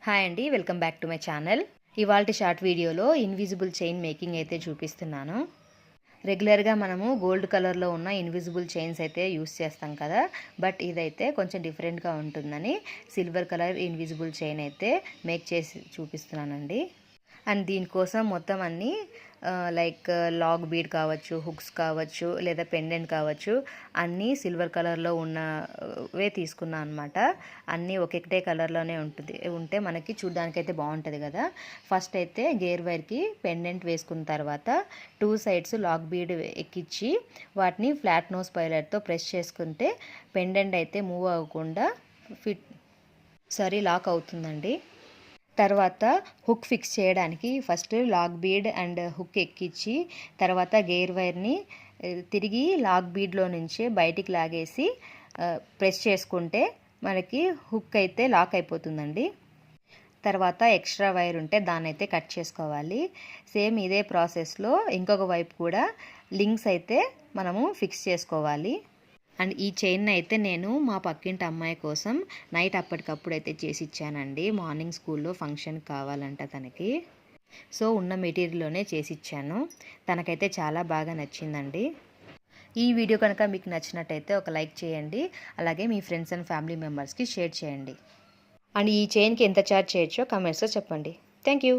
Hi అండి, welcome back to my channel. ఇవాల్టి short వీడియోలో ఇన్విజిబుల్ చైన్ మేకింగ్ అయితే చూపిస్తున్నాను. రెగ్యులర్గా మనము గోల్డ్ కలర్లో ఉన్న ఇన్విజిబుల్ చైన్స్ అయితే యూస్ చేస్తాం కదా, బట్ ఇదైతే కొంచెం డిఫరెంట్గా ఉంటుందని సిల్వర్ కలర్ ఇన్విజిబుల్ చైన్ అయితే మేక్ చేసి చూపిస్తున్నానండి. అండ్ దీనికోసం మొత్తం అన్నీ లైక్ లాగ్ బీడ్ కావచ్చు, హుక్స్ కావచ్చు, లేదా పెండెంట్ కావచ్చు, అన్నీ సిల్వర్ కలర్లో ఉన్నవే తీసుకున్నాను అనమాట. అన్నీ ఒక్కొక్కటే కలర్లోనే ఉంటే మనకి చూడడానికి అయితే బాగుంటుంది కదా. ఫస్ట్ అయితే గేర్ వైర్కి పెండెంట్ వేసుకున్న తర్వాత 2 సైడ్స్ లాగ్ బీడ్ ఎక్కించి వాటిని ఫ్లాట్ నోస్ పైలర్తో ప్రెస్ చేసుకుంటే పెండెంట్ అయితే మూవ్ అవ్వకుండా లాక్ అవుతుందండి. తర్వాత హుక్ ఫిక్స్ చేయడానికి first log bead and hook ఎక్కించి తర్వాత గేర్ వైర్ని తిరిగి లాగ్ బీడ్లో నుంచి బయటికి లాగేసి ప్రెస్ చేసుకుంటే మనకి హుక్ అయితే లాక్ అయిపోతుందండి. తర్వాత ఎక్స్ట్రా వైర్ ఉంటే దాన్ని అయితే కట్ చేసుకోవాలి. సేమ్ ఇదే ప్రాసెస్లో ఇంకొక వైపు కూడా లింక్స్ అయితే మనము ఫిక్స్ చేసుకోవాలి. అండ్ ఈ చైన్ అయితే నేను మా పక్కింటి అమ్మాయి కోసం నైట్ అప్పటికప్పుడు అయితే చేసి ఇచ్చానండి. మార్నింగ్ స్కూల్లో ఫంక్షన్ కావాలంట తనకి. సో ఉన్న మెటీరియల్లోనే చేసి ఇచ్చాను. తనకైతే చాలా బాగా నచ్చిందండి. ఈ వీడియో కనుక మీకు నచ్చినట్టయితే ఒక లైక్ చేయండి. అలాగే మీ ఫ్రెండ్స్ అండ్ ఫ్యామిలీ మెంబర్స్కి షేర్ చేయండి. అండ్ ఈ చైన్కి ఎంత ఛార్జ్ చేయొచ్చో కామెంట్స్లో చెప్పండి. Thank you.